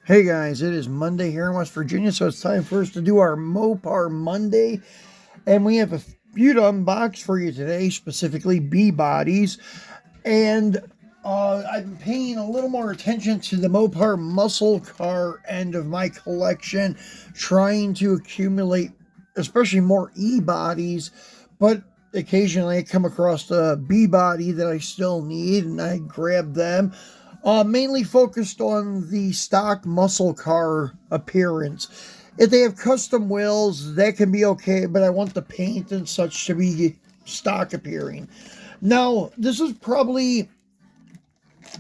Hey guys, it is Monday here in West Virginia, so it's time for us to do our Mopar Monday. And we have a few to unbox for you today, specifically B bodies. And I've been paying a little more attention to the Mopar muscle car end of my collection, trying to accumulate especially more E bodies. But occasionally I come across a B body that I still need, and I grab them. Mainly focused on the stock muscle car appearance. If they have custom wheels, that can be okay, but I want the paint and such to be stock appearing. Now, this is probably,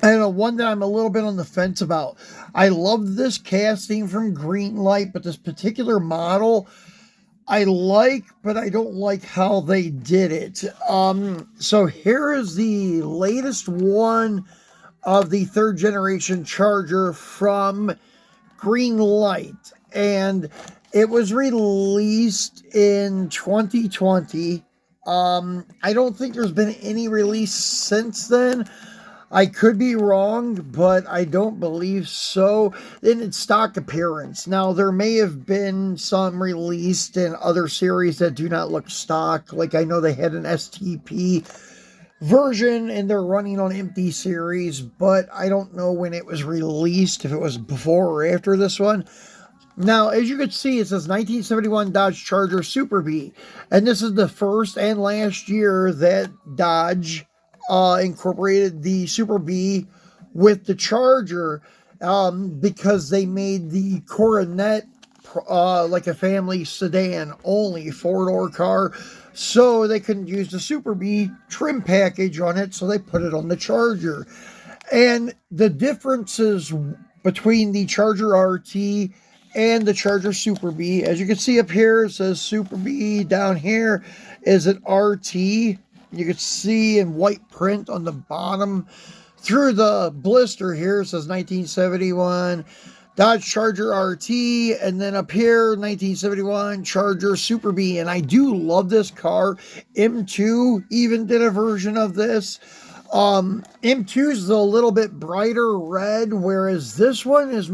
I don't know, one that I'm a little bit on the fence about. I love this casting from Greenlight, but this particular model I like, but I don't like how they did it. So here is the latest one of the third generation Charger from Greenlight, and it was released in 2020. I don't think there's been any release since then. I could be wrong, but I don't believe so in its stock appearance. Now, there may have been some released in other series that do not look stock. Like I know they had an STP version and they're running on empty series, but I don't know when it was released, if it was before or after this one. Now, as you can see, it says 1971 Dodge Charger Super B, and this is the first and last year that Dodge incorporated the Super B with the Charger, because they made the Coronet like a family sedan only, four-door car, so they couldn't use the Super B trim package on it, so they put it on the Charger. And the differences between the Charger RT and the Charger Super B, as you can see up here, it says Super B. Down here is an RT. You can see in white print on the bottom through the blister here, it says 1971 Dodge Charger RT, and then up here, 1971 Charger Super B. And I do love this car. M2 even did a version of this. M2 is a little bit brighter red, whereas this one is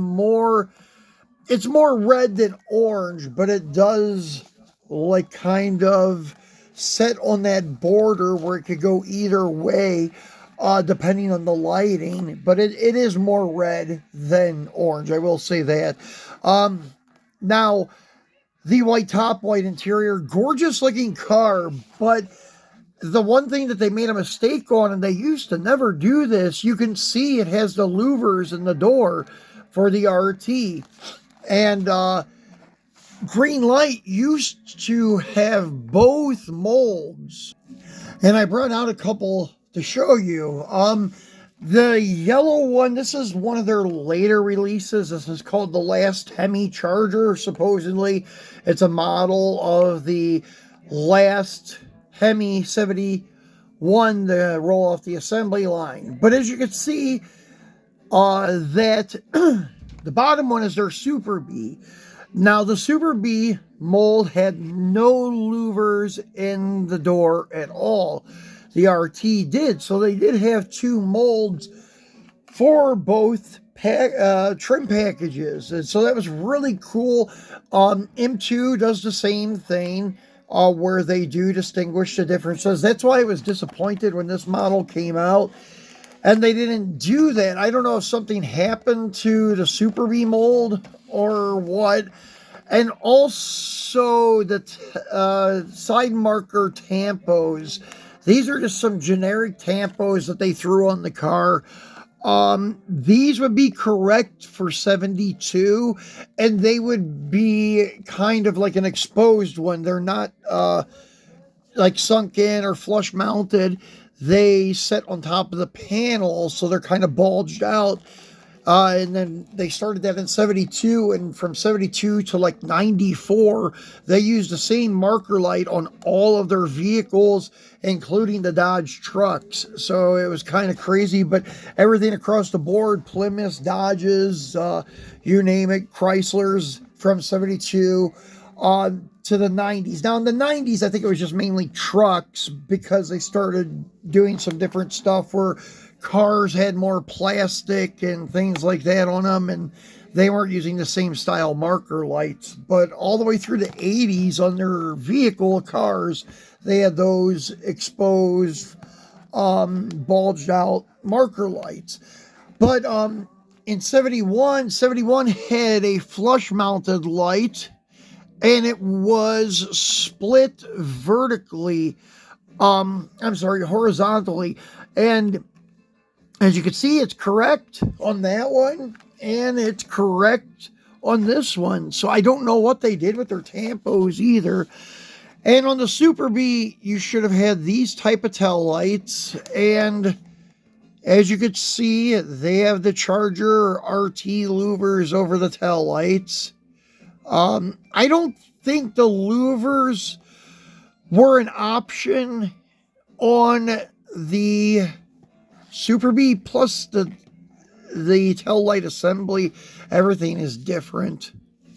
it's more red than orange, but it does like kind of set on that border where it could go either way. Depending on the lighting, but it is more red than orange, I will say that. Now, the white top, white interior, gorgeous looking car, but the one thing that they made a mistake on, and they used to never do this, you can see it has the louvers in the door for the RT. And Greenlight used to have both molds, and I brought out a couple to show you. The yellow one, this is one of their later releases. This is called the Last Hemi Charger, supposedly. It's a model of the last Hemi 71 to roll off the assembly line. But as you can see, that the bottom one is their Super B. Now, the Super B mold had no louvers in the door at all. The RT did, so they did have two molds for both trim packages, and so that was really cool. M2 does the same thing, where they do distinguish the differences. That's why I was disappointed when this model came out and they didn't do that. I don't know if something happened to the Super B mold or what. And also the side marker tampos. These are just some generic tampos that they threw on the car. These would be correct for 72, and they would be kind of like an exposed one. They're not like sunk in or flush mounted. They sit on top of the panel, so they're kind of bulged out. And then they started that in 72, and from 72 to like 94, they used the same marker light on all of their vehicles, including the Dodge trucks. So it was kind of crazy, but everything across the board, Plymouth, Dodges, you name it, Chryslers from 72 to the 90s. Now in the 90s, I think it was just mainly trucks because they started doing some different stuff where cars had more plastic and things like that on them, and they weren't using the same style marker lights. But all the way through the 80s on their vehicle cars, they had those exposed, bulged out marker lights. But in 71 had a flush mounted light, and it was split vertically, horizontally. And as you can see, it's correct on that one, and it's correct on this one. So I don't know what they did with their tampos either. And on the Super B, you should have had these type of tail lights, and as you could see, they have the Charger RT louvers over the tail lights. I don't think the louvers were an option on the Super B, plus the tail light assembly, everything is different.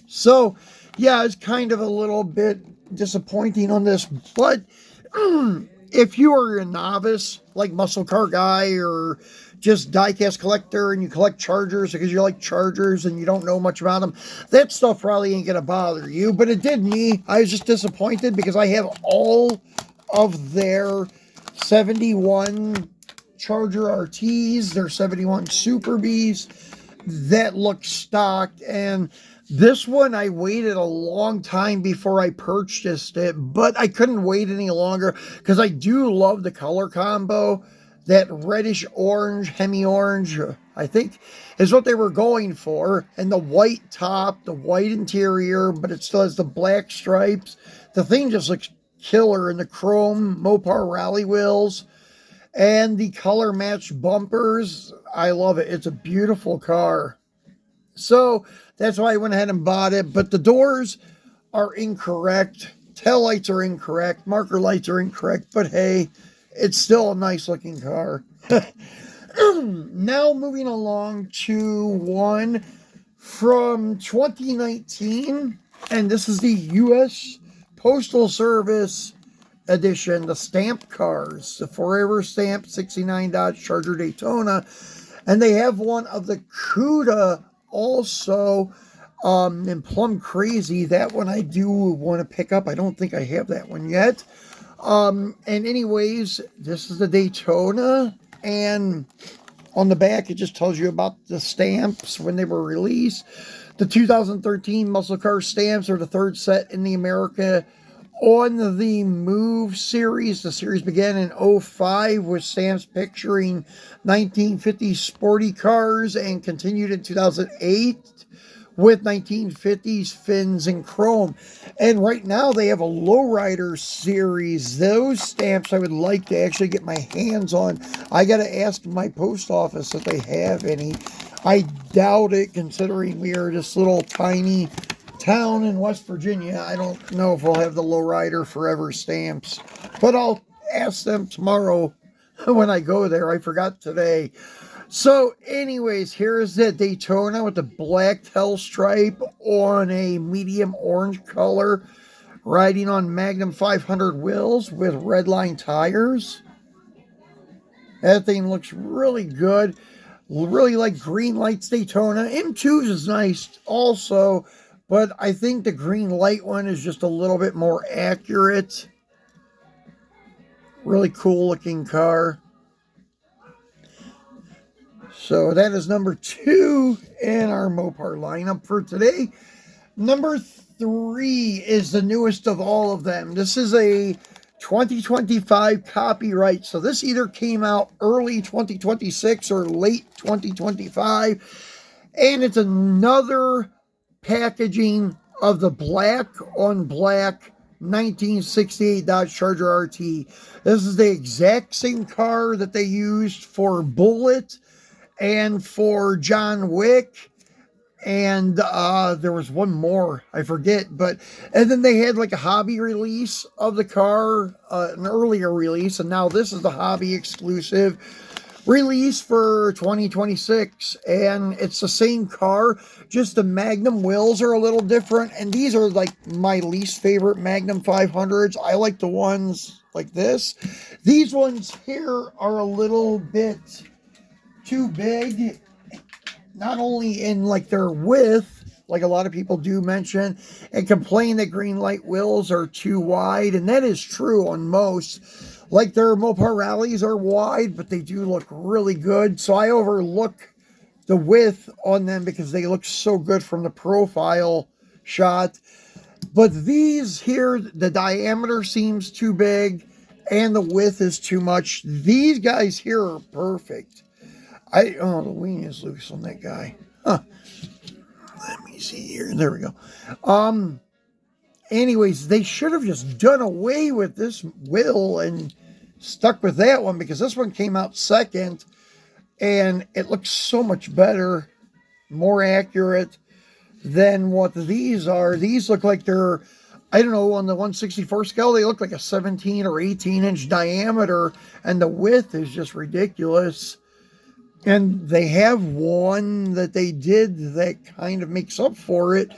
So, yeah, it's kind of a little bit disappointing on this, but if you are a novice, like muscle car guy or just diecast collector, and you collect Chargers because you like Chargers and you don't know much about them, that stuff probably ain't gonna bother you. But it did me. I was just disappointed because I have all of their 71 Charger RTs, their 71 Super Bs that look stock, and this one I waited a long time before I purchased it, but I couldn't wait any longer because I do love the color combo. That reddish orange, hemi-orange, I think, is what they were going for. And the white top, the white interior, but it still has the black stripes. The thing just looks killer in the chrome Mopar rally wheels. And the color matched bumpers. I love it. It's a beautiful car. So that's why I went ahead and bought it. But the doors are incorrect. Tail lights are incorrect. Marker lights are incorrect. But hey, it's still a nice looking car. Now moving along to one from 2019. And this is the U.S. Postal Service edition, the stamp cars, the Forever Stamp 69 Dodge Charger Daytona. And they have one of the CUDA also, and Plum Crazy. That one I do want to pick up. I don't think I have that one yet. And anyways, this is the Daytona, and on the back, it just tells you about the stamps when they were released. The 2013 muscle car stamps are the third set in the America on the Move series. The series began in 2005 with stamps picturing 1950s sporty cars and continued in 2008 with 1950s fins and chrome. And right now they have a lowrider series. Those stamps I would like to actually get my hands on. I got to ask my post office if they have any. I doubt it, considering we are this little tiny town in West Virginia. I don't know if we'll have the lowrider forever stamps, but I'll ask them tomorrow when I go there. I forgot today. So anyways, here's the Daytona with the black tail stripe on a medium orange color, riding on Magnum 500 wheels with red line tires. That thing looks really good. Really like Greenlight's Daytona. M2's is nice also, but I think the Greenlight one is just a little bit more accurate. Really cool looking car. So that is number 2 in our Mopar lineup for today. Number 3 is the newest of all of them. This is a 2025 copyright. So this either came out early 2026 or late 2025. And it's another packaging of the black on black 1968 Dodge Charger RT. This is the exact same car that they used for Bullet and for John Wick, and there was one more, I forget, and then they had like a hobby release of the car, an earlier release, and now this is the hobby exclusive release for 2026, and it's the same car, just the Magnum wheels are a little different, and these are like my least favorite Magnum 500s. I like the ones like this. These ones here are a little bit too big, not only in like their width, like a lot of people do mention and complain that Greenlight wheels are too wide, and that is true on most. Like their Mopar rallies are wide, but they do look really good. So I overlook the width on them because they look so good from the profile shot. But these here, the diameter seems too big and the width is too much. These guys here are perfect. Oh, the wing is loose on that guy. Huh. Let me see here. There we go. Anyways, they should have just done away with this wheel and stuck with that one, because this one came out second and it looks so much better, more accurate than what these are. These look like they're, I don't know, on the 1/64 scale, they look like a 17 or 18 inch diameter, and the width is just ridiculous. And they have one that they did that kind of makes up for it.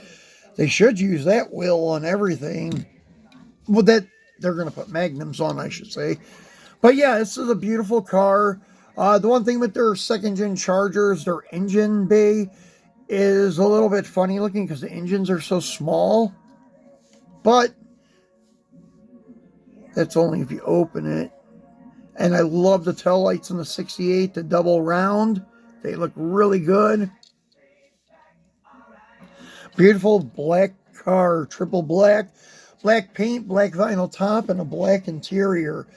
They should use that wheel on everything. Well, that they're going to put magnums on, I should say. But yeah, this is a beautiful car. The one thing with their second-gen Chargers, their engine bay is a little bit funny looking because the engines are so small. But that's only if you open it. And I love the tail lights in the 68, the double round. They look really good. Beautiful black car, triple black. Black paint, black vinyl top, and a black interior.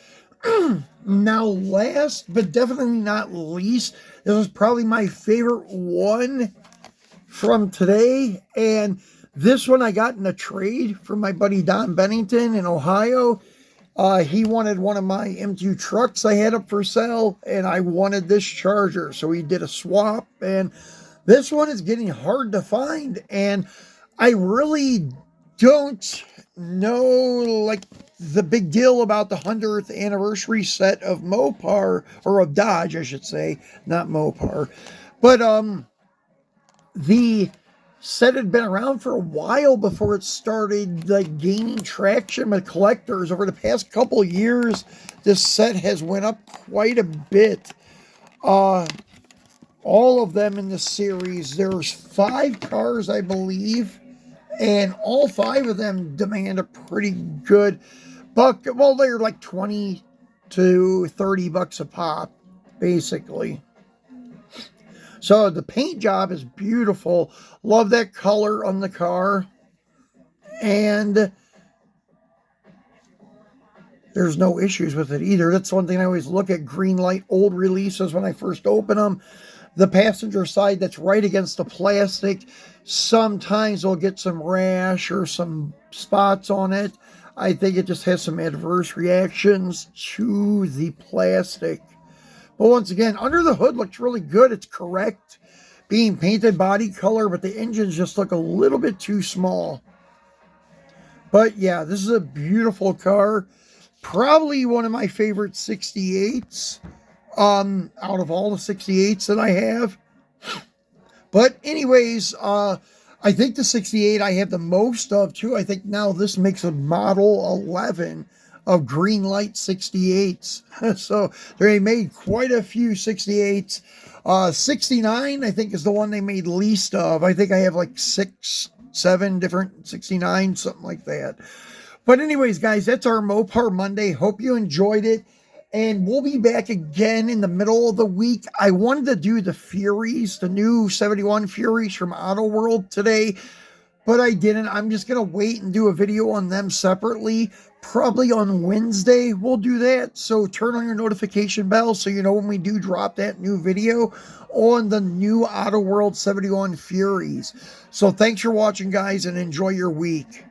Now last, but definitely not least, this was probably my favorite one from today. And this one I got in a trade from my buddy Don Bennington in Ohio. He wanted one of my M2 trucks I had up for sale, and I wanted this Charger. So we did a swap, and this one is getting hard to find. And I really don't know, like, the big deal about the 100th anniversary set of Mopar, or of Dodge, I should say, not Mopar. But, the set had been around for a while before it started like gaining traction with collectors. Over the past couple years, this set has went up quite a bit. All of them in the series, there's 5 cars, I believe, and all 5 of them demand a pretty good buck. Well, they're like 20 to 30 bucks a pop, basically. So the paint job is beautiful. Love that color on the car. And there's no issues with it either. That's one thing I always look at. Greenlight old releases when I first open them. The passenger side that's right against the plastic, sometimes they'll get some rash or some spots on it. I think it just has some adverse reactions to the plastic. But once again, under the hood looks really good. It's correct being painted body color, but the engines just look a little bit too small. But yeah, this is a beautiful car. Probably one of my favorite 68s out of all the 68s that I have. But anyways, I think the 68 I have the most of too. I think now this makes a model 11 of Greenlight 68s. So they made quite a few 68s. 69, I think, is the one they made least of. I think I have like 6, 7 different 69, something like that. But anyways, guys, that's our Mopar Monday. Hope you enjoyed it. And we'll be back again in the middle of the week. I wanted to do the Furies, the new 71 Furies from Auto World today, but I didn't. I'm just going to wait and do a video on them separately. Probably on Wednesday we'll do that. So turn on your notification bell so you know when we do drop that new video on the new Auto World 71 Furies. So thanks for watching, guys, and enjoy your week.